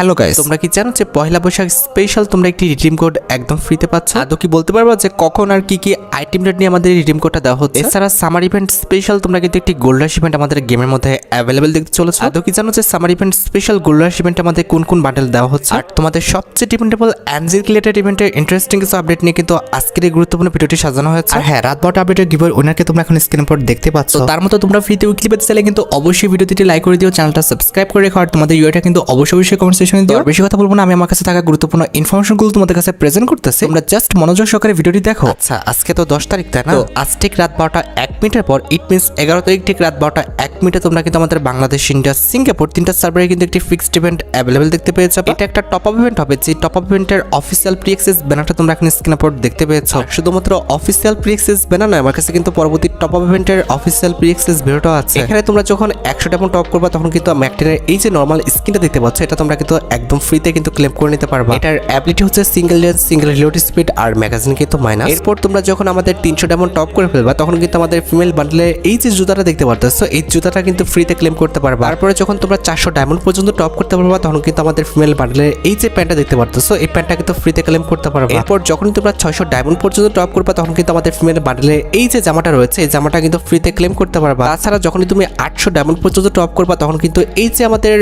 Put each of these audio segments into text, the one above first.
Hello guys, তোমরা কি জানো যে পয়লা বৈশাখ স্পেশাল তোমরা একটি রিডিম কোড একদম ফ্রিতে পাচ্ছ? আদৌ কি বলতে পারবা যে কখন আর কি কি আইটেম রেট নিয়ে আমাদের রিডিম কোডটা দেওয়া হচ্ছে? এছাড়া সামার ইভেন্ট স্পেশাল তোমরা কিন্তু একটি গোল্ড রাশ ইভেন্ট আমাদের গেমের মধ্যে অ্যাভেলেবেল দেখতে চলেছে। আদৌ কি জানো যে সামার ইভেন্ট স্পেশাল গোল্ড রাশ ইভেন্টে আমাদের কোন কোন বান্ডেল দেওয়া হচ্ছে? আর তোমাদের সবচেয়ে ডিপেন্ডেবল এনজিল রিলেটেড ইভেন্টের ইন্টারেস্টিং কিছু আপডেট নিয়ে কিন্তু আজকের এই গুরুত্বপূর্ণ ভিডিওটি সাজানো হয়েছে। আর হ্যাঁ, রাত 12টা আপডেটের গিভের উইনারকে তোমরা এখন স্ক্রিনের উপর দেখতে পাচ্ছ। তার মতো তোমরা ফ্রিতে উইকলি পেতে চাইলে কিন্তু অবশ্যই ভিডিওটি লাইক করে দিও, চ্যানেলটা সাবস্ক্রাইব করে রেখো, আর তোমাদের ইউআইটা কিন্তু অবশ্যই কমেন্ট সেকশনে দিও। বেশি কথা বলবো না, আমি আমার কাছে থাকা গুরুত্বপূর্ণ ইনফরমেশনগুলো তোমাদের কাছে প্রেজেন্ট করতেছি, তোমরা জাস্ট মনোযোগ সহকারে ভিডিওটি দেখো। আচ্ছা, আজকে তো 10 তারিখ, তাই না? তো আজ ঠিক রাত 12টা 1 মিনিটের পর, ইট মিনস 11 তারিখ ঠিক রাত 12টা 1 মিনিটে তোমরা কিন্তু আমাদের বাংলাদেশ, ইন্ডিয়া, সিঙ্গাপুর তিনটা সার্ভারে কিন্তু একটি ফিক্সড ইভেন্ট অ্যাভেলেবেল দেখতে পেয়েছো। এটা একটা টপ আপ ইভেন্ট হবে, যে টপ আপ ইভেন্টের অফিসিয়াল প্রি অ্যাক্সেস ব্যানারটা তোমরা এখন স্ক্রিনের উপর দেখতে পেয়েছো। শুধুমাত্র অফিসিয়াল প্রি অ্যাক্সেস ব্যানার নয়, আমার কাছে কিন্তু পরবর্তী টপ আপ ইভেন্টের অফিসিয়াল প্রি অ্যাক্সেস ভিডিওটাও আছে। এখানে তোমরা যখন 100 ডায়মন্ড টপ করবা তখন কিন্তু ম্যাকটেনের এই যে নরমাল স্কিনটা দেখতে পাচ্ছ, এটা তোমরা কিন্তু একদম ফ্রিতে কিন্তু ক্লেম করে নিতে পারবা। এটার অ্যাবিলিটি হচ্ছে single lens, single reload speed, আর ম্যাগাজিন কিন্তু মাইনাস। এরপর তোমরা যখন আমাদের 300 ডায়মন্ড টপ করে ফেলবা তখন কিন্তু আমাদের ফিমেল বান্ডেলে এই যে জুতাটা দেখতে পারতেছো, এই জুতাটা কিন্তু ফ্রিতে ক্লেম করতে পারবা। তারপরে যখন তোমরা 400 ডায়মন্ড পর্যন্ত টপ করতে পারবা তখন কিন্তু আমাদের ফিমেল বান্ডেলে এই যে প্যান্টটা দেখতে পারতেছো, এই প্যান্টটা কিন্তু ফ্রিতে ক্লেম করতে পারবা। এরপর যখন তোমরা 600 ডায়মন্ড পর্যন্ত টপ করবা তখন কিন্তু আমাদের ফিমেল বান্ডেলে এই যে জামাটা রয়েছে, এই জামাটা কিন্তু ফ্রিতে ক্লেম করতে পারবা। তাছাড়া যখন তুমি 800 ডায়মন্ড পর্যন্ত টপ করবা তখন কিন্তু এই যে আমাদের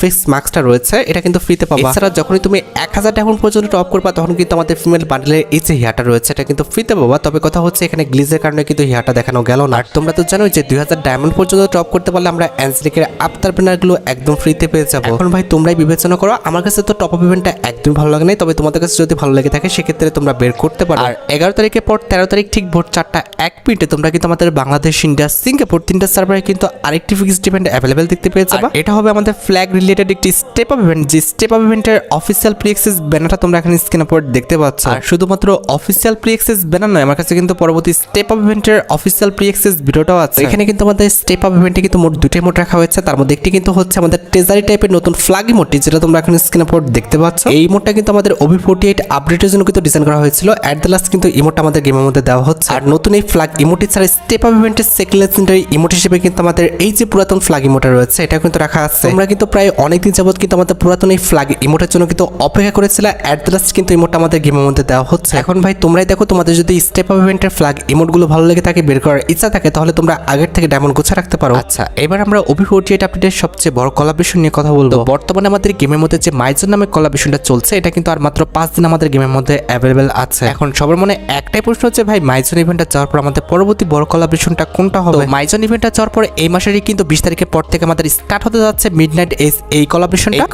ফেস মাস্কটা রয়েছে, এটা কিন্তু ফ্রিতে পাবা। এছাড়া যখন তুমি 1000 ডায়মন্ড পর্যন্ত টপ করবা তখন কিন্তু আমাদের ফিমেল বান্ডেলের এই যে হেয়ারটা রয়েছে, এটা কিন্তু ফ্রিতে পাবা। তবে কথা হচ্ছে এখানে গ্লিজের কারণে কিন্তু হেয়ারটা দেখানো গেল না। আর তোমরা তো জানোই যে 2000 ডায়মন্ড পর্যন্ত টপ করতে পারলে আমরা অ্যাঞ্জেলিকের আফতার ব্যানারগুলো একদম ফ্রিতে পেয়ে যাবো। এখন ভাই তোমরাই বিবেচনা করো, আমার কাছে তো টপ আপ ইভেন্টটা একদম ভালো লাগে নাই, তবে তোমাদের কাছে যদি ভালো লেগে থাকে সেক্ষেত্রে তোমরা বের করতে পারো। আর 11 তারিখের পর 13 তারিখ ঠিক ভোর 4টা 1 মিনিটে তোমরা কিন্তু আমাদের বাংলাদেশ, ইন্ডিয়া, সিঙ্গাপুর তিনটা সার্ভারে কিন্তু আরেকটি ফিক্সড ইভেন্ট অ্যাভেলেবেল দেখতে পেয়ে যাবা। এটা হবে আমাদের ফ্ল্যাগ রিলেটেড একটি স্টেপ আপ ইভেন্ট, যে স্টেপ আপ ইভেন্টের অফিসিয়াল প্রি অ্যাক্সেস ব্যানারটা তোমরা এখানে স্ক্রিনের উপর দেখতে পাচ্ছ। আর শুধুমাত্র অফিসিয়াল প্রি অ্যাক্সেস ব্যানার নয়, আমার কাছে কিন্তু পরবর্তী স্টেপ আপ ইভেন্টের অফিসিয়াল প্রি অ্যাক্সেস ভিডিওটাও আছে। এখানে কিন্তু আমাদের স্টেপ আপ ইভেন্টে কিন্তু মোট দুটো ইমোট রাখা হয়েছে, তার মধ্যে একটি কিন্তু হচ্ছে আমাদের ট্রেজারি টাইপের নতুন ফ্ল্যাগ ইমোটটি, যেটা তোমরা এখন স্ক্রিনের উপর দেখতে পাচ্ছ। এই ইমোটটা কিন্তু আমাদের OB48 আপডেটের জন্য কিন্তু ডিজাইন করা হয়েছিল। অ্যাট দ্য লাস্ট কিন্তু ইমোটটা আমাদের গেমের মধ্যে দেওয়া হচ্ছে। আর নতুন এই ফ্ল্যাগ ইমোটি ছাড়া স্টেপ আপ ইভেন্টের সেকেন্ড লেজেন্ডারি ইমোট হিসেবে কিন্তু আমাদের এই যে পুরাতন ফ্ল্যাগ ইমোটটা রয়েছে, এটা কিন্তু রাখা আছে। তোমরা কিন্তু প্রায় অনেকদিন যাবত কিন্তু আমাদের পুরাতন এই ফ্ল্যাগ ইমোটের জন্য কিন্তু অপেক্ষা করেছিল। অ্যাট দ্য লাস্ট কিন্তু ইমোটটা আমাদের গেমের মধ্যে দেওয়া হচ্ছে। এখন ভাই তোমরাই দেখো, তোমাদের যদি স্টেপ আপ ইভেন্টের ফ্ল্যাগ ইমোটগুলো ভালো লেগে থাকে, বের করার ইচ্ছা থাকে, তাহলে তোমরা আগের থেকে ডায়মন্ড গোছা রাখতে পারো। আচ্ছা, এবার আমরা OB48 আপডেটের সবচেয়ে বড় কোলাবরেশন নিয়ে কথা বলবো। বর্তমানে আমাদের গেমের মধ্যে যে মাইজন নামে কোলাবরেশনটা চলছে, এটা কিন্তু আর মাত্র 5 দিন আমাদের গেমের মধ্যে অ্যাভেলেবেল আছে। এখন সবার মনে একটাই প্রশ্ন হচ্ছে, ভাই মাইজন ইভেন্টটা যাওয়ার পর আমাদের পরবর্তী বড় কোলাবরেশনটা কোনটা হবে? মাইজন ইভেন্টটা যাওয়ার পর এই মাসেরই কিন্তু 20 তারিখের পর থেকে আমাদের স্টার্ট হতে যাচ্ছে মিডনাইট এজ এই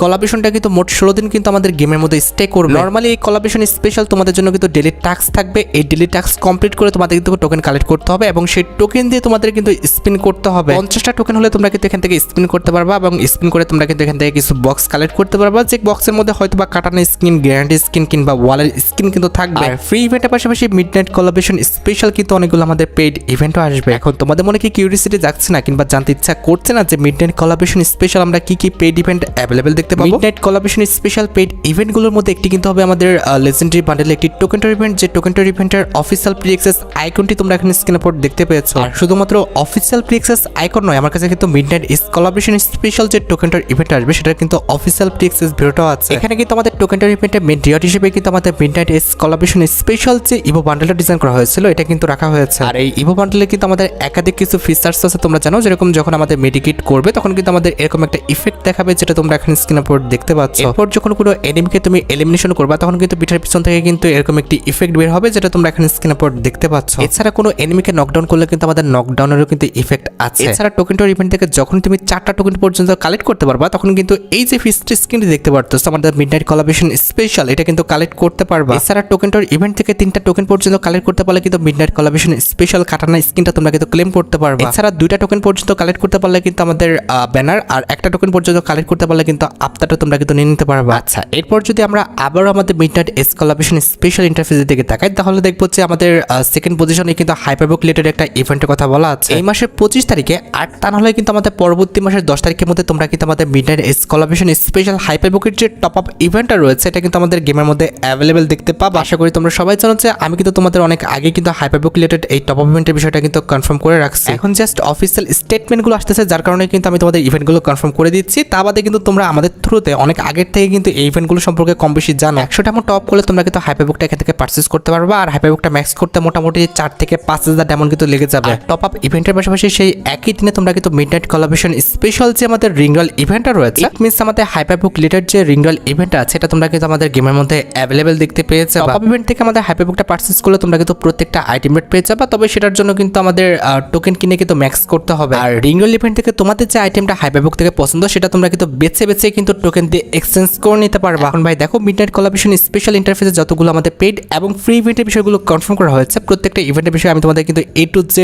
কোলাবরেশনটা কিন্তু মোট 16 দিন কিন্তু আমাদের গেমের মধ্যে স্টে করবে। নরমালি এই কোলাবরেশন স্পেশাল তোমাদের জন্য কিন্তু ডেইলি টাস্ক থাকবে। এই ডেইলি টাস্ক কমপ্লিট করে তোমাদের কিন্তু টোকেন কালেক্ট করতে হবে এবং সেই টোকেন দিয়ে তোমাদের কিন্তু স্পিন করতে হবে। 50টা টোকেন হলে তোমরা কিন্তু এখান থেকে স্পিন করতে পারবা এবং স্পিন করে তোমরা কিন্তু এখান থেকে কিছু বক্স কালেক্ট করতে পারবা, যে বক্সের মধ্যে হয়তো বা কাটানো স্কিন, গ্যারান্টি স্কিন কিংবা ওয়ালের স্কিন কিন্তু থাকবে। আর ফ্রি ইভেন্টের পাশাপাশি মিডনাইট কোলাবরেশন স্পেশাল কিন্তু অনেকগুলো আমাদের পেইড ইভেন্টও আসবে। এখন তোমাদের মনে কি কিউরিওসিটি যাচ্ছে না কিংবা জানতে ইচ্ছা করছে না যে মিডনাইট কোলাবরেশন স্পেশাল আমরা কি কি পেইড ইভেন্ট অ্যাভেলেবেল দেখতে পাবো? মিডনাইট কোলাবরেশন স্পেশাল পেইড ইভেন্টগুলোর মধ্যে একটি কিন্তু হবে আমাদের লেজেন্ডারি বান্ডেলে একটি টোকেনটার ইভেন্ট, যে টোকেনটার ইভেন্টের অফিসিয়াল প্রি অ্যাক্সেস আইকনটি তোমরা এখানে স্ক্রিনের উপর দেখতে পেয়েছো। আর শুধুমাত্র অফিসিয়াল প্রি অ্যাক্সেস আইকন নয়, আমার কাছে কিন্তু মিডনাইট ইজ কোলাবরেশন স্পেশাল যে টোকেনটার ইভেন্ট আসবে, সেটার কিন্তু অফিসিয়াল প্রি অ্যাক্সেস ভিডিওটাও আছে। এখানে কিন্তু আমাদের টোকেনটার ইভেন্টের মেইন রিওয়ার্ড হিসেবে কিন্তু আমাদের মিডনাইট ইজ কোলাবরেশন স্পেশাল যে ইভো বান্ডেলটা ডিজাইন করা হয়েছিল, এটা কিন্তু রাখা হয়েছে। আর এই ইভো বান্ডেলে কিন্তু আমাদের একাধিক কিছু ফিচার্স আছে, তোমরা জানো, যেরকম যখন আমাদের মেডিকেট করবে তখন কিন্তু আমাদের এরকম একটা ইফেক্ট দেখাবে, যেটা তোমরা এখানে স্ক্রিনের উপর দেখতে পাচ্ছ। এরপর যখন কোনো এনিমিকে তুমি এলিমিনেশন করবা তখন কিন্তু পিঠের পিছন থেকে কিন্তু এরকম একটি ইফেক্ট বের হবে, যেটা তোমরা এখানে স্ক্রিনের উপর দেখতে পাচ্ছ। এছাড়া কোনো এনিমিকে নকডাউন করলে কিন্তু আমাদের নকডাউনেরও কিন্তু ইফেক্ট আছে। এছাড়া টোকেনটার ইভেন্ট থেকে যখন তুমি 4টা টোকেন পর্যন্ত কালেক্ট করতে পারবা তখন কিন্তু এই যে ফিস্ট স্ক্রিনটি দেখতে পারতো আমাদের মিডনাইট কোলাবরেশন স্পেশাল, এটা কিন্তু কালেক্ট করতে পারবা। এছাড়া টোকেনটার ইভেন্ট থেকে 3টা টোকেন পর্যন্ত কালেক্ট করতে পারলে কিন্তু মিডনাইট কোলাবরেশন স্পেশাল কাটানা স্কিনটা তোমরা কিন্তু ক্লেম করতে পারবা। এছাড়া 2টা টোকেন পর্যন্ত কালেক্ট করতে পারলে কিন্তু আমাদের ব্যানার, আর একটা টোকেন পর্যন্ত কালেক্ট করতে পারলে কিন্তু আফতারটা তোমরা কিন্তু নিয়ে নিতে পারবা। আচ্ছা, এরপর যদি আমরা আবারও আমাদের মিডনাইট এজ কোলাবরেশন স্পেশাল ইন্টারফেসের দিকে তাকাই, তাহলে দেখবো যে আমাদের সেকেন্ড পজিশনে কিন্তু হাইপারবুক রিলেটেড একটা ইভেন্টের কথা বলা আছে এই মাসের 25 তারিখে। আর তা না হলে কিন্তু আমাদের পরবর্তী মাসের 10 তারিখের মধ্যে তোমরা কিন্তু আমাদের মিডনাইট এজ কোলাবরেশন স্পেশাল হাইপারবুকের যে টপ আপ ইভেন্টটা রয়েছে, এটা কিন্তু আমাদের গেমের মধ্যে অ্যাভেলেবেল দেখতে পাবা। আশা করি তোমরা সবাই জানো যে আমি কিন্তু তোমাদের অনেক আগে কিন্তু হাইপারবুক রিলেটেড এই টপ আপ ইভেন্টের বিষয়টা কিন্তু কনফার্ম করে রাখছি। এখন জাস্ট অফিসিয়াল স্টেটমেন্টগুলো আসতেছে, যার কারণে কিন্তু আমি তোমাদের ইভেন্টগুলো কনফার্ম করে দিচ্ছি। তা বাদে কিন্তু তোমরা আমাদের থ্রুতে হতে অনেক আগের থেকে কিন্তু এই ইভেন্টগুলো সম্পর্কে কম বেশি জানো। 100 ডায়মন্ড টপ করলে তোমরা কিন্তু হাইপারবুকটা এখান থেকে পারচেজ করতে পারবা। আর হাইপারবুকটা ম্যাক্স করতে মোটামুটি 4 থেকে 5,000 ডায়মন্ড কিন্তু লেগে যাবে। টপ আপ ইভেন্টের পাশাপাশি সেই একই দিনে তোমরা কিন্তু মিডনাইট কোলাবরেশন স্পেশাল যে আমাদের রিংরল ইভেন্টটা রয়েছে, ইট মিন্স আমাদের হাইপারবুক লিডার যে রিংরল ইভেন্ট আছে এটা তোমরা কিন্তু আমাদের গেমের মধ্যে অ্যাভেলেবেল দেখতে পেয়ে যাবে। টপ আপ ইভেন্ট থেকে আমাদের হাইপারবুকটা পারচেজ করলে তোমরা কিন্তু প্রত্যেকটা আইটেম রেট পেয়ে যাবে, তবে সেটার জন্য কিন্তু আমাদের টোকেন কিনে কিন্তু ম্যাক্স করতে হবে। আর রিংরল ইভেন্ট থেকে তোমাদের যে আইটেমটা হাইপারবুক থেকে পছন্দ সেটা তোমরা কিন্তু বেছে বেছে কিন্তু টোকেন দিয়ে এক্সচেঞ্জ করে নিতে পারবা। এখন ভাই দেখো মিডনাইট কোলাবরেশন স্পেশাল ইন্টারফেসে যতগুলো আমাদের পেড এবং ফ্রি ইভেন্টের বিষয়গুলো কনফার্ম করা হয়েছে, প্রত্যেকটা ইভেন্টের বিষয়ে আমি তোমাদের কিন্তু A to Z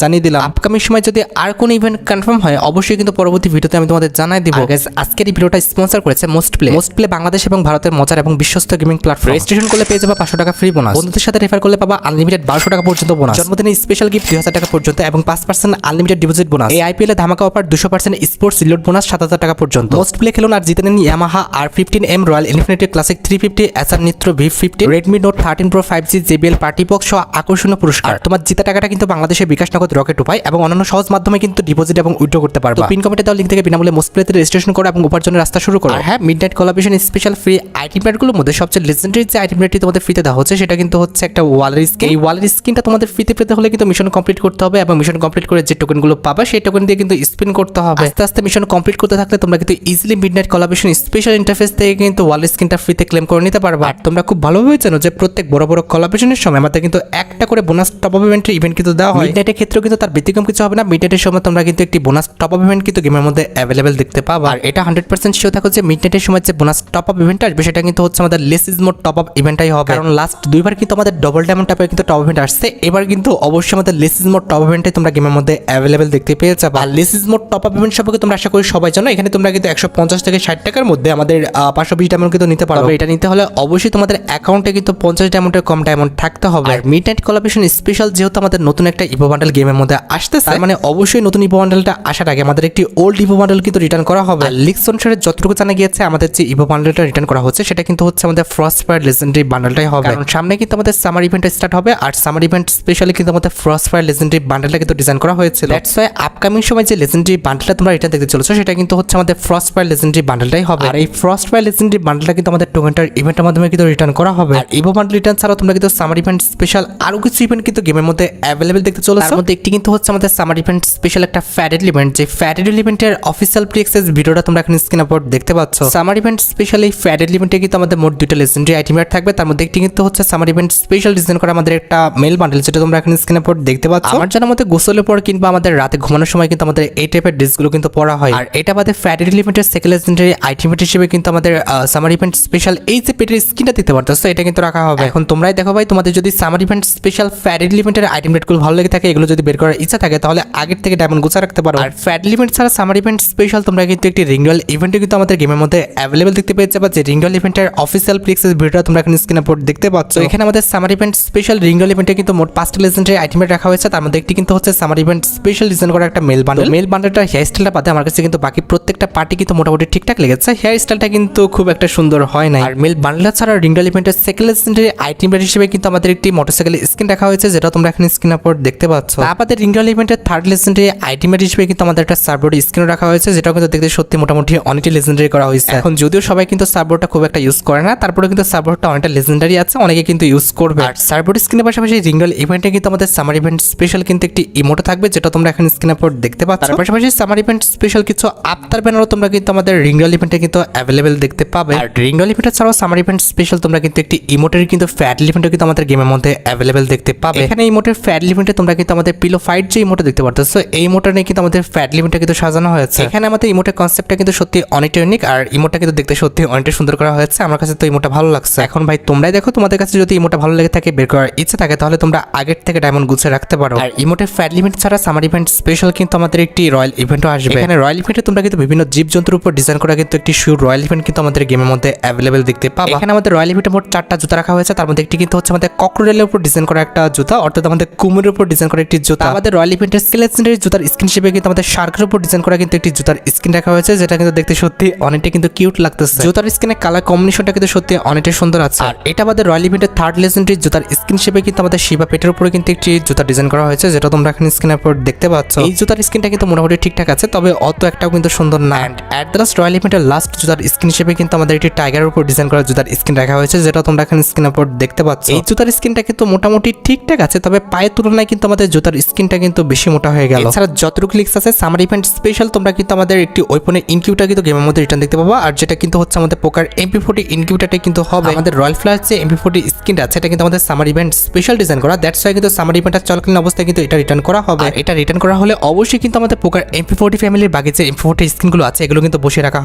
জানিয়ে দিলাম। আপকামিং সময় যদি আর কোন ইভেন্ট কনফার্ম হয় অবশ্যই কিন্তু পরবর্তী ভিডিওতে আমি তোমাদের জানাই দিব। আজকের এই ভিডিওটা স্পন্সর করেছে মোস্ট প্লে বাংলাদেশ এবং ভারতের মজার এবং বিশ্বস্ত গেমিং প্ল্যাটফর্ম। রেজিস্ট্রেশন করলে পেয়ে যাবে 500 টাকা ফ্রি বোনাস, বন্ধুদের সাথে রেফার করলে পাবা আনলিমিটেড 1200 টাকা পর্যন্ত বোনাস, জন্মদিনে স্পেশাল গিফট 2000 টাকা পর্যন্ত এবং 5% আনলিমিটেড ডিপোজিট বোনাস। এই IPL এ ধামাকা অফার 200% স্পোর্টস রিলোড বোনাস 7000 টাকা পর্যন্ত। মোস্ট প্লে খেলুন আর জিতে নিন Yamaha R15M Royal Enfield Classic 350 এসআর নিত্র V50 Redmi Note 13 Pro 5G JBL party box সহ আকর্ষণীয় পুরস্কার। তোমার জিতা টাকাটা কিন্তু বাংলাদেশের বিকাশ নগদ রকেট উপায় এবং অন্যান্য সহজ মাধ্যমে কিন্তু ডিপোজিট এবং উইথড্র করতে পারবে। পিন কমেন্টে দেওয়া লিংক থেকে বিনামূল্যে মোস্ট প্লেতে রেজিস্ট্রেশন করো এবং উপার্জনের রাস্তা শুরু করো। হ্যাঁ, midnight collaboration special free item রেটগুলোর মধ্যে সবচেয়ে লেজেন্ডারি যে আইটেম রেটটি তোমাদের ফ্রিতে দেওয়া হচ্ছে সেটা কিন্তু হচ্ছে একটা ওয়ালের স্কিন। এই ওয়ালের স্কিনটা তোমাদের ফ্রিতে পেতে হলে কিন্তু মিশন কমপ্লিট করতে হবে এবং মিশন কমপ্লিট করে যে টোকেনগুলো পাবা সেই টোকেন দিয়ে কিন্তু স্পিন করতে হবে। আস্তে আস্তে মিশন কমপ্লিট করতে থাকলে তোমরা কিন্তু easily midnight collaboration special interface থেকে কিন্তু ওয়ালের স্কিনটা ফ্রিতে ক্লেম করে নিতে পারবা। আর তোমরা খুব ভালোভাবে জানো যে প্রত্যেক বড় বড় কোলাবরেশনের সময় আমাদের কিন্তু একটা করে বোনাস টপ আপ ইভেন্ট কিন্তু দেওয়া হয়। মিডনাইটের ক্ষেত্রেও কিন্তু তার ব্যতিক্রম কিছু হবে না। মিডনাইটের সময় তোমরা কিন্তু একটি বোনাস টপ আপ ইভেন্ট কিন্তু গেমের মধ্যে অ্যাভেলেবেল দেখতে পাবা। আর এটা 100% শিওর থাকো যে মিডনাইটের সময় যে বোনাস টপ আপ ইভেন্ট আসবে সেটা কিন্তু হচ্ছে আমাদের less is more top up ইভেন্টটাই হবে। কারণ লাস্ট দুইবার কিন্তু আমাদের ডবল ডায়মন্ড টপে কিন্তু টপ ইভেন্ট আসছে, এবার কিন্তু অবশ্যই আমাদের লেস ইজ মোর টপ ইভেন্টে তোমরা গেমের মধ্যে অ্যাভেলেবেল দেখতে পেয়ে যাবে। আর less is more top up event সম্পর্কে তোমরা আশা করি সবাই জানো। এখানে তোমরা কিন্তু 150 থেকে 60 টাকার মধ্যে আমাদের 520 ডায়মন্ড কিন্তু নিতে পারবে। এটা নিতে হলে অবশ্যই তোমাদের অ্যাকাউন্টে কিন্তু 50 ডায়মন্ডের কম ডায়মন্ড থাকতে হবে। আর মিডনাইট কোলাবরেশন স্পেশাল যেহেতু আমাদের নতুন একটা ইভো বান্ডেল গেমের মধ্যে আসতেছে, মানে অবশ্যই নতুন ইভো বান্ডেলটা আসার আগে আমাদের একটি ওল্ড ইভো বান্ডেল কিন্তু রিটার্ন করা হবে। লিক্স অনুসারে যতটুকু জানা গিয়েছে আমাদের যে ইভো বান্ডেলটা রিটার্ন করা হচ্ছে সেটা কিন্তু হচ্ছে আমাদের ফ্রস্টফায়ার লেজেন্ডারি বান্ডেলটাই হবে। কারণ সামনে কিন্তু আমাদের সামার ইভেন্ট স্টার্ট হবে আর সামার ইভেন্ট স্পেশালি কিন্তু আমাদের ফ্রস্টফায়ার লেজেন্ডারি বান্ডেলটা কিন্তু ডিজাইন করা হয়েছিল। দ্যাটস ওয়াই আপকামিং সময় যে লেজেন্ডারি বান্ডেলটা তোমরা রিটার্ন দেখতে চলেছো সেটা কিন্তু হচ্ছে আমাদের ফ্রস্টফায়ার লেজেন্ডারি বান্ডেলটাই হবে। আর এই ফ্রস্টফায়ার লেজেন্ডারি বান্ডেলটা কিন্তু আমাদের টোকেনটার ইভেন্টের মাধ্যমে কিন্তু রিটার্ন করা হবে। আর ইভো বান্ডেল রিটার্ন ছাড়াও তোমরা কিন্তু সামার ইভেন্ট স্পেশাল আরো কিছু ইভেন্ট কিন্তু গেমের মধ্যে অ্যাভেলেবেল দেখতে চলেছো। তার মধ্যে একটি কিন্তু হচ্ছে আমাদের সামার ইভেন্ট স্পেশাল একটা ফ্যাডেড ইভেন্ট, যে ফ্যাডেড ইভেন্টের অফিসিয়াল প্রি অ্যাক্সেস ভিডিওটা তোমরা এখন স্ক্রিনে পর দেখতে পাচ্ছ। সামার ইভেন্ট স্পেশাল এই ফ্যাডেড ইভেন্টে কিন্তু আমাদের মোট দুটো লেজেন্ডারি আইটেম রেট থাকবে। তার মধ্যে একটি কিন্তু হচ্ছে সামার ইভেন্ট স্পেশাল ডিজাইন করা আমাদের একটা মেল বান্ডেল, যেটা তোমরা এখন স্ক্রিনে পর দেখতে পাচ্ছ। আমার জানার মধ্যে গোসলের পর কিংবা আমাদের রাতে ঘুমানোর সময় কিন্তু আমাদের এই টাইপের ড্রেসগুলো কিন্তু পরা হয়। আর এটা বাদে ফ্যাডেড ইভেন্টের সেকেন্ড লেজেন্ডারি আইটেম হিসেবে কিন্তু আমাদের সামার ইভেন্ট স্পেশাল এই যে পেটের স্কিনটা দিতে পারতেছো এটা কিন্তু রাখা হবে। এখন তোমরাই দেখো ভাই, তোমাদের যদি সামার ইভেন্ট স্পেশাল ফ্যাডেড ইভেন্টের আইটেম রেটগুলো ভালো লেগে থাকে, এগুলো যদি বের করার ইচ্ছা থাকে তাহলে আগের থেকে ডায়মন্ড গুছা রাখতে পারো। আর ফ্যাডেড ইভেন্ট ছাড়া সামার ইভেন্ট স্পেশাল তোমরা কিন্তু একটি রিংডল ইভেন্টে কিন্তু আমাদের গেমের মধ্যে অ্যাভেলেবল দেখতে পেয়ে যাবে, যে রিংডল ইভেন্টের অফিসিয়াল প্রি অ্যাক্সেস ভিডিওটা তোমরা এখন স্ক্রিনে পর দেখতে পাচ্ছ। এখানে আমাদের সামার ইভেন্ট স্পেশাল রিংডল ইভেন্টে কিন্তু মোট 5টা লেজেন্ডারি আইটেম রাখা হয়েছে। তার মধ্যে একটি কিন্তু হচ্ছে সামার ইভেন্ট স্পেশাল ডিজাইন করা একটা মেল বান্ডেল। মেল বান্ডেলটা হেয়ার স্টাইলটা বাদে আমার কাছে কিন্তু বাকি প্রত্যেকটা পার্টি কিন্তু মোটামুটি ঠিকঠাক লেগেছে, হেয়ার স্টাইলটা কিন্তু খুব একটা সুন্দর হয় না। আর মেল বান্ডেল ছাড়া রিংডল ইভেন্টের সেকেন্ড লেজেন্ডারি আইটেম হিসেবে কিন্তু আমাদের একটি মোটরসাইকেল স্কিন রাখা হয়েছে, যেটা তোমরা এখন স্ক্রিনের উপর দেখতে পাচ্ছ। তারপরে রিংডল ইভেন্টের থার্ড লেজেন্ডারি আইটেম হিসেবে কিন্তু আমাদের একটা সার্ভবোর্ড স্ক্রিন রাখা হয়েছে, যেটা কিন্তু দেখতে সত্যি মোটামুটি অনেকটা লেজেন্ডারি করা হয়েছে। এখন যদিও সবাই কিন্তু সার্ভবোর্ডটা খুব একটা ইউজ করে না, তারপরে কিন্তু সার্ভবোর্ডটা অনেকটা লেজেন্ডারি আছে, অনেকে কিন্তু ইউজ করবে। আর সার্ভবোর্ড স্ক্রিনের পাশাপাশি রিংডল ইভেন্টে কিন্তু আমাদের সামার ইভেন্ট স্পেশাল কিন্তু একটি ইমোটো থাকবে, যেটা তোমরা এখন স্ক্রিনের উপর দেখতে পাচ্ছ। তার পাশাপাশি সামার ইভেন্ট স্পেশাল কিছু আফতার ব্যানারও তোমরা কিন্তু আমাদের রিংডল ইভেন্টে কিন্তু অ্যাভেলেবেল দেখতে পাবে। আর রিংডল ইভেন্ট ছাড়াও সামার ইভেন্ট স্পেশাল তোমরা কিন্তু একটি ইমোটের কিন্তু ফ্যাট ইভেন্টও কিন্তু আমাদের গেমের মধ্যে অ্যাভেলেবেল দেখতে পাবে। এখানে ইমোটের ফ্যাট ইভেন্টে তোমরা কিন্তু আমাদের পিলো ফাইট যে ইমোটা দেখতে পারতেছো, এই ইমোটা নিয়ে কিন্তু আমাদের ফ্যাট ইভেন্টটা কিন্তু সাজানো হয়েছে। এখানে আমাদের ইমোটের কনসেপ্টটা কিন্তু সত্যি অনেকটা ইউনিক, আর ইমোটা কিন্তু দেখতে সত্যি অনেকটা সুন্দর করা হয়েছে। আমার কাছে তো ইমোটা ভালো লাগছে। এখন ভাই তোমরাই দেখো, তোমাদের কাছে যদি ইমোটা ভালো লেগে থাকে, বের করার ইচ্ছা থাকে, তাহলে তোমরা আগের থেকে ডায়মন্ড গুছিয়ে রাখতে পারো। আর ইমোটের ফ্যাট ইভেন্ট ছাড়া সামার ইভেন্ট স্পেশাল কিন্তু আমাদের একটি রয়্যাল ইভেন্টও আসবে। এখানে রয়্যাল ইভেন্টে তোমরা কিন্তু বিভিন্ন জীবজন্তুর উপর ডিজাইন করা কিন্তু একটি শিওর রয়্যাল ইভেন্ট কিন্তু আমাদের গেমের মধ্যে অ্যাভেলেবেল দেখতে পাবে। এখানে আমাদের রয়্যাল ইভেন্টে মোট 4টা জুতা রাখা হয়েছে, তার মধ্যে একটি কিন্তু হচ্ছে আমাদের ককরোডাইলের উপর ডিজাইন করা একটা জুতা, অর্থাৎ আমাদের কুমিরের উপর ডিজাইন করা একটি জুতা। আমাদের রয়্যাল ইভেন্টের লেজেন্ডারি জুতার স্কিন হিসেবে কিন্তু আমাদের শার্কের উপর ডিজাইন করা কিন্তু একটি জুতার স্কিন রাখা হয়েছে, যেটা কিন্তু দেখতে সত্যি অনেকটা কিন্তু কিউট লাগতেছে। জুতার স্কিনের কালার কম্বিনেশনটা কিন্তু সত্যি অনেকটা সুন্দর আছে। আর এটা আমাদের রয়্যাল ইভেন্টের থার্ড লেজেন্ডারি জুতার স্কিন হিসেবে কিন্তু আমাদের শিবা পেটের উপরে কিন্তু একটি জুতা ডিজাইন করা হয়েছে, যেটা তোমরা এখন স্ক্রিনের উপর দেখতে পাচ্ছ। এই জুতার স্কিনটা কিন্তু মোটামুটি ঠিকঠাক আছে, তবে অত একটাও কিন্তু সুন্দর না। অ্যাট দ্য লাস্ট রয়্যাল ইভেন্টের লাস্ট জুতার স্কিন হিসেবে কিন্তু আমাদের একটি টাইগারের উপর ডিজাইন করা জুতার স্কিন রাখা হয়েছে, যেটা তোমরা এখানে স্ক্রিনের উপর দেখতে পাচ্ছ। এই জুতার স্কিনটা কিন্তু মোটামুটি ঠিকঠাক আছে, তবে পায়ের তুলনায় কিন্তু আমাদের জুতার স্কিনটা কিন্তু বেশি মোটা হয়ে গেল। এছাড়া যতটুকু লিক্স আছে সামার ইভেন্ট স্পেশাল, তোমরা কিন্তু আমাদের একটি ওয়েপনের ইনকিউটার কিন্তু গেমের মধ্যে রিটার্ন দেখতে পাবা, আর যেটা কিন্তু হচ্ছে আমাদের পোকার MP40 ইনকিউটারটা কিন্তু হবে। আমাদের রয়্যাল ফ্লাশ যে MP40 স্কিনটা আছে এটা কিন্তু আমাদের সামার ইভেন্ট স্পেশাল ডিজাইন করা, দ্যাটস ওয়াই কিন্তু সামার ইভেন্টটা চলাকালীন অবস্থায় কিন্তু এটা রিটার্ন করা হবে। এটা রিটার্ন করা হলে অবশ্যই কিন্তু আমাদের পোকার MP40 ফ্যামিলির বাকি যে MP40 স্কিনগুলো আছে এগুলো কিন্তু বসে রাখা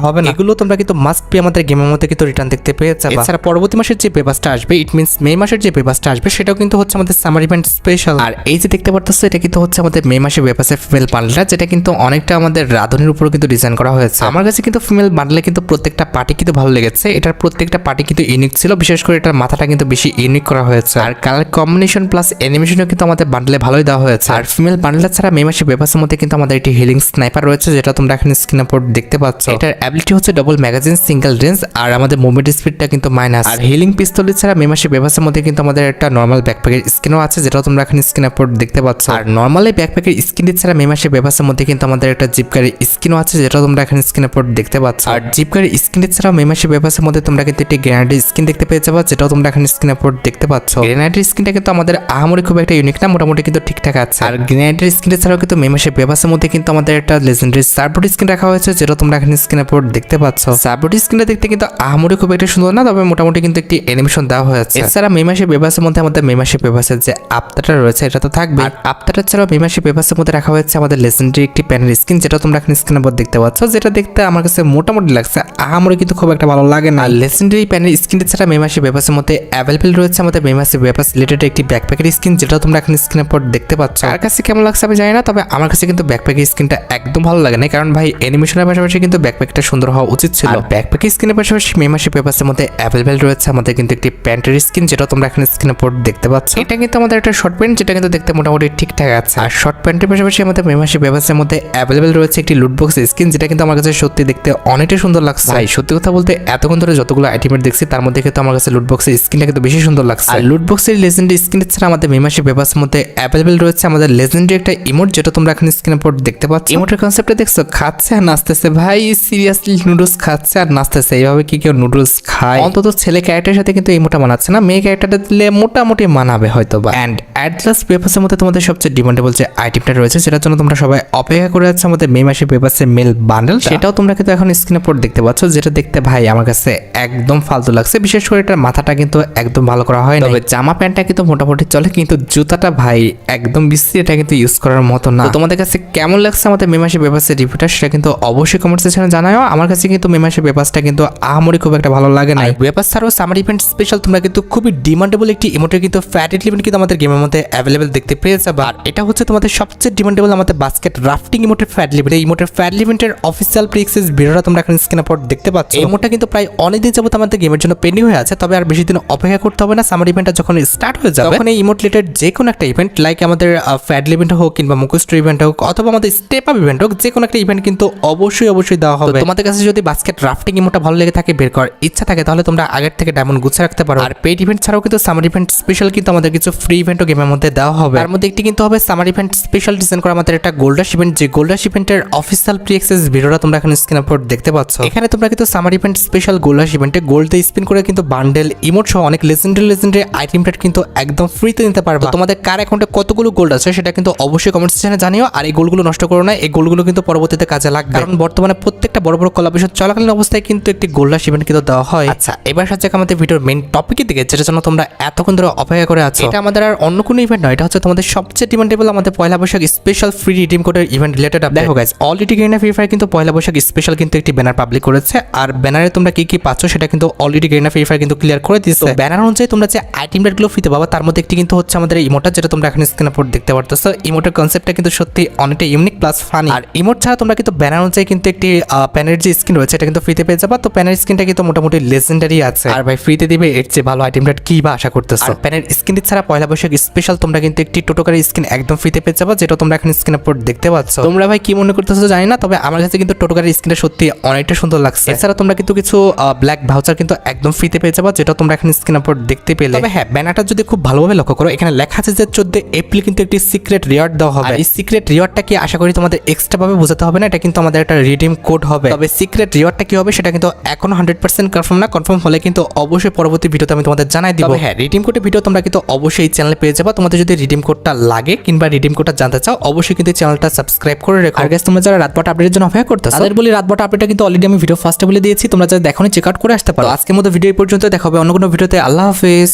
হবে না, এগুলো তোমরা কিন্তু মাস্ট বি আমাদের গেমের মধ্যে কিন্তু রিটার্ন দেখতে পেয়ে যাবে। এছাড়া পরবর্তী মাসের যে পেপারসটা আসবে, ইট মিন্স মে মাসের যে পেপারসটা আসবে সেটাও কিন্তু হচ্ছে আমাদের সামার ইভেন্ট স্পেশাল। আর এই যে দেখতে পারতেছো এটা কিন্তু হচ্ছে আমাদের মে মাসের পেপারসের ফিমেল বান্ডেলটা, যেটা কিন্তু অনেকটা আমাদের রাধুনির উপর কিন্তু ডিজাইন করা হয়েছে। আমার কাছে কিন্তু ফিমেল বান্ডেলে কিন্তু প্রত্যেকটা পার্টি কিন্তু ভালো লেগেছে, এটার প্রত্যেকটা পার্টি কিন্তু ইউনিক ছিল, বিশেষ করে এটার মাথাটা কিন্তু বেশি ইউনিক করা হয়েছে, আর কালার কম্বিনেশন প্লাস অ্যানিমেশনও কিন্তু আমাদের বান্ডেলে ভালোই দেওয়া হয়েছে। আর ফিমেল বান্ডেলটা ছাড়া মে মাসের পেপারসের মধ্যে কিন্তু আমাদের একটি হিলিং স্নাইপার রয়েছে, যেটা তোমরা এখানে স্ক্রিনের উপর দেখতে পাচ্ছ। এটার অ্যাবিলিটি হচ্ছে ডবল ম্যাগাজিন সিঙ্গেল রেঞ্জ, আর আমাদের মুভমেন্ট স্পিডটা কিন্তু মাইনাস। আর হিলিং পিস্তল ছাড়া মে মাসের পেপারসের মধ্যে কিন্তু আমাদের একটা নর্মাল ব্যাকপ্যাকের স্কিনও আছে, যেটা তোমরা এখানে স্ক্রিনের উপর দেখতে পাচ্ছ। আর নর্মালি ব্যাকপ্যাকের স্কিনটি ছাড়া মে মাসের পেপারসের মধ্যে কিন্তু আমাদের একটা জিপকারের স্কিনও আছে, যেটা তোমরা এখানে স্ক্রিনের উপর দেখতে পাচ্ছ। আর জিপকারের স্কিনটি ছাড়া মে মাসের পেপারসের মধ্যে তোমরা কিন্তু একটি গ্রেনাডের স্কিন দেখতে পেয়ে যাবে, যেটাও তোমরা এখানে স্ক্রিনের উপর দেখতে পাচ্ছ। গ্রেনাডের স্কিনটা কিন্তু আমাদের আহামরি খুব একটা ইউনিক না, মোটামুটি কিন্তু ঠিকঠাক আছে। আর গ্রেনাডের স্কিনটি ছাড়াও কিন্তু মে মাসের পেপারসের মধ্যে কিন্তু আমাদের একটা লেজেন্ডারি সার্বট স্কিন রাখা হয়েছে, যেটা তোমরা এখানে স্ক্রিনের উপর দেখতে পাচ্ছ। সার্বট স্কিনটা দেখতে কিন্তু আহামরি খুব একটা সুন্দর না, তবে মোটামুটি কিন্তু একটি অ্যানিমেশন দেওয়া হয়েছে। এছাড়া মে মাসের পেপারসের মধ্যে আমাদের মে মাসের পেপারসের যে আপটাটা রয়েছে এটা তো থাকবে, আর আপটাটা ছাড়াও মে মাসের পেপারসের মধ্যে রাখা হয়েছে আমাদের লেজেন্ডারি একটি প্যানের স্কিন, যেটা তোমরা এখানে স্ক্রিনের উপর দেখতে পাচ্ছ, যেটা দেখতে আমার কাছে মোটামুটি লাগছে, আহামরি কিন্তু খুব একটা ভালো লাগে না। লেজেন্ডারি প্যানের স্কিনটা ছাড়া মে মাসের পেপারসের মধ্যে অ্যাভেলেবল রয়েছে আমাদের মে মাসের পেপারস রিলেটেড একটি ব্যাকপ্যাকের স্কিন, যেটা তোমরা এখানে স্ক্রিনের উপর দেখতে পাচ্ছ। আর কাছে কেমন লাগছে আমি জানি না, তবে আমার কাছে কিন্তু ব্যাকপ্যাকের স্কিনটা একদম ভালো লাগে না, কারণ ভাই অ্যানিমেশনের পাশাপাশি কিন্তু ব্যাকপ্যাকটা সুন্দর হওয়া উচিত ছিল। ব্যাকপ্যাকের স্কিনের পাশাপাশি মে মাসের পেপারসের মধ্যে অ্যাভেলেবল রয়েছে আমাদের কিন্তু একটি প্যান্টের স্কিন, যেটা তোমরা এখানে স্ক্রিনের উপর দেখতে পাচ্ছ। এটা কিন্তু আমাদের একটা শর্ট প্যান্ট, যেটা কিন্তু দেখতে মোটামুটি ঠিকঠাক আছে। আর শর্ট প্যান্টের পাশাপাশি আমাদের মে মাসের পেপারসের মধ্যে অ্যাভেলেবল রয়েছে একটি লুটবক্স স্কিন, যেটা কিন্তু আমার কাছে সত্যি দেখতে অনেকটা সুন্দর লাগছে। ভাই সত্যি কথা বলতে এতক্ষণ ধরে যতগুলো আইটেমের দেখছি তার মধ্যে কিন্তু আমার কাছে লুটবক্সের স্কিনটা কিন্তু বেশি সুন্দর লাগছে। আর লুটবক্সের লেজেন্ডারি স্কিন ছাড়া আমাদের মে মাসের পেপারসের মধ্যে অ্যাভেলেবল রয়েছে আমাদের লেজেন্ডারি একটা ইমোট, যেটা তোমরা এখানে স্ক্রিনের উপর দেখতে পাচ্ছ। ইমোটের কনসেপ্টটা দেখছো, খাচ্ছে আর নাচতেছে। ভাই সিরিয়াসলি নুডলস খাচ্ছে আর নাচতেছে, এইভাবে কি কেউ নুডলস খায়? অন্তত ছেলে ক্যারেক্টারের সাথে কিন্তু ইমোটা মানাচ্ছে না, মেয়ে ক্যারেক্টারটা দিলে মোটামুটি মানাবে হয়তো বা। অ্যান্ড অ্যাট লাস্ট পেপারসের মধ্যে তোমাদের সবচেয়ে ডিমান্ডেবল যে আইটেমটা রয়েছে, সেটার জন্য তোমরা সবাই অপেক্ষা করে যাচ্ছে আমাদের মে মাসের পেপারসের মেল বান্ডেল, সেটাও তোমরা কিন্তু এখন স্ক্রিনের উপর দেখতে পাচ্ছ, যেটা দেখতে ভাই আমার কাছে একদম ফালতু লাগছে, বিশেষ করে এটার মাথাটা কিন্তু একদম ভালো করা হয় না। তবে জামা প্যান্টটা কিন্তু মোটামুটি চলে, কিন্তু জুতাটা ভাই একদম বিশ্রী, এটা কিন্তু ইউজ করার মতো না। তোমাদের কাছে কেমন লাগছে আমাদের মে মাসের পেপারসের রিভিউটা, সেটা কিন্তু অবশ্যই কমেন্ট সেকশনে জানাও। আমার কাছে কিন্তু মে মাসের পেপারসটা কিন্তু আহামরি খুব একটা ভালো লাগে না। পেপারস ছাড়াও সামার ইভেন্ট স্পেশাল তোমরা কিন্তু খুবই ডিমান্ডেবল একটি ইমোটের কিন্তু ফ্যাট এলিমেন্ট কিন্তু আমাদের গেমের মধ্যে অ্যাভেলেবল দেখতে পেয়ে যাবে। আর এটা হচ্ছে তোমাদের সবচেয়ে ডিমান্ডেবল আমাদের বাস্কেট রাফটিং ইমোটের ফ্যাট এলিমেন্ট। এই ইমোটের ফ্যাট এলিমেন্টের অফিসিয়াল প্রি-অ্যাক্সেস ভিডিওটা তোমরা এখানে স্ক্রিনের উপর দেখতে পাচ্ছ। এই ইমোটটা কিন্তু প্রায় অনেকদিন যাবত আমাদের গেমের জন্য পেন্ডিং হয়ে আছে, তবে আর বেশি দিন অপেক্ষা করতে হবে না। সামার ইভেন্টটা যখন স্টার্ট হয়ে যাবে তখন এই ইমোট রিলেটেড যে কোনো একটা ইভেন্ট, লাইক আমাদের ফ্যাট ইভেন্ট হোক কিংবা মুখোশ ইভেন্ট হোক অথবা আমাদের স্টেপ আপ ইভেন্ট হোক, যে কোনো একটা ইভেন্ট কিন্তু অবশ্যই দেওয়া হবে। তোমাদের কাছে যদি বাস্কেট রাফটিং ইমোটটা ভালো লেগে থাকে, বের করার ইচ্ছা থাকে, তাহলে তোমরা আগের থেকে ডায়মন্ড গুছিয়ে রাখতে পারো। আর পেইড ইভেন্ট ছাড়াও কিন্তু সামার ইভেন্ট স্পেশাল কিন্তু আমাদের কিছু ফ্রি ইভেন্টও গেমের মধ্যে দেওয়া হবে। তার মধ্যে একটি কিন্তু হবে সামার ইভেন্ট স্পেশাল ডিজাইন করা আমাদের একটা গোল্ডাস ইভেন্ট, যে গোল্ডাস ইভেন্টের অফিসিয়াল প্রি-অ্যাক্সেস ভিডিওটা তোমরা এখানে স্ক্রিনের উপর দেখতে পাচ্ছ। এখানে তোমরা কিন্তু সামার ইভেন্ট স্পেশাল গোল্ডাস ইভেন্টে গোল্ড দিয়ে স্পিন করে কিন্তু বান্ডেল ইমোট সহ অনেক লেজেন্ডারি আইটেমটা কিন্তু একদম ফ্রিতে নিতে পারবে। তোমাদের কার অ্যাকাউন্টে কতগুলো গোল্ড আছে সেটা কিন্তু অবশ্যই কমেন্ট সেকশনে জানিও। আর এই গোল্ডগুলো নষ্ট করো না, এই গোল্ডগুলো কিন্তু পরবর্তীতে কাজে লাগবে, কারণ বর্তমানে প্রত্যেকটা বড় কোলাবরেশন চলাকালীন অবস্থায় কিন্তু একটি গোল্ডাস ইভেন্ট কিন্তু দেওয়া হয়। আচ্ছা, এবার সাথে আমাদের ভিডিওর মেইন টপিকের দিকে, যেটার জন্য তোমরা এতক্ষণ ধরে অপেক্ষা করে আছো। এটা আমাদের আর অন্য কোনো ইভেন্ট নয়, এটা হচ্ছে তোমাদের সবচেয়ে ডিমান্ডেবল আমাদের পয়লা বৈশাখ স্পেশাল ফ্রি রিডিম কোডের ইভেন্ট রিলেটেড আপডেট। দেখো guys, already Garena free fire কিন্তু পয়লা বৈশাখ স্পেশাল কিন্তু একটি ব্যানার পাবলিক করেছে, আর ব্যানারে তোমরা কি পাচ্ছ সেটা কিন্তু অলরেডি গেরিনা ফ্রি ফায়ার কিন্তু ক্লিয়ার করে দিয়েছে। ব্যানার অনুযায়ী তোমরা যে আইটেম রেটগুলো ফ্রিতে পাবা তার মধ্যে একটি কিন্তু হচ্ছে আমাদের ইমোটা, যেটা তোমরা এখানে স্ক্রিনের উপর দেখতে পারতেছো। ইমোটের কনসেপ্টটা কিন্তু সত্যি অনেকটা ইউনিক প্লাস ফানি। আর ইমোট ছাড়া তোমরা কিন্তু ব্যানার অনুযায়ী কিন্তু একটি প্যানের যে স্কিন রয়েছে এটা কিন্তু ফ্রিতে পেয়ে যাবা। তো প্যানের স্কিনটা কিন্তু মোটামুটি লেজেন্ডারি আছে, আর ভাই ফ্রিতে দিবে এর চেয়ে ভালো আইটেম রেট কি বা আশা করতেছো? প্যানের স্কিনটি ছাড়া পয়লা বৈশাখ স্পেশাল তোমরা কিন্তু একটি টোটোকারি স্কিন একদম ফ্রিতে পেয়ে যাবা, যেটা তোমরা এখানে স্ক্রিনের উপর দেখতে পাচ্ছ। তোমরা ভাই কি মনে করতেছো জানি না, তবে আমার কাছে কিন্তু টোটোকারি স্কিনটা সত্যি অনেকটা সুন্দর লাগছে। এছাড়া তোমরা কিন্তু কিছু ব্ল্যাক ভাউচার কিন্তু একদম ফ্রিতে পেয়ে যাবা, যেটা তোমরা এখানে স্ক্রিনের উপর দেখতে পেলে। তবে হ্যাঁ, ব্যানারটা যদি খুব ভালোভাবে লক্ষ্য করো, এখানে লেখা আছে যে 14 এপ্রিল কিন্তু একটি সিক্রেট রিওয়ার্ড দেওয়া হবে। এই সিক্রেট রিওয়ার্ডটা কি আশা করি তোমাদের এক্সট্রা ভাবে বোঝাতে হবে না, এটা কিন্তু আমাদের একটা রিডিম কোড হবে। তবে সিক্রেট রিওয়ার্ডটা কি হবে সেটা কিন্তু এখনো 100% কনফার্ম না। কনফার্ম হলে কিন্তু অবশ্যই পরবর্তী ভিডিওতে আমি তোমাদের জানাই দিব। হ্যাঁ, রিডিম কোডের ভিডিও তোমরা কিন্তু অবশ্যই এই চ্যানেলে পেয়ে যাবে। তোমাদের যদি রিডিম কোডটা লাগে কিংবা রিডিম কোডটা জানতে চাও অবশ্যই কিন্তু চ্যানেলটা সাবস্ক্রাইব করে রেখো। আর গাইস তোমরা যারা রাত 12টা আপডেটের জন্য অপেক্ষা করতেছো তাদের বলি রাত 12টা আপডেটটা কিন্তু অলরেডি আমি ভিডিও ফার্স্টে বলে দিয়েছি, তোমরা যারা দেখোনি চেক আউট করে আসতে পারো। আজকের মতো ভিডিও এই পর্যন্ত, দেখা হবে অন্য কোনো ভিডিওতে। আল্লাহ হাফেজ।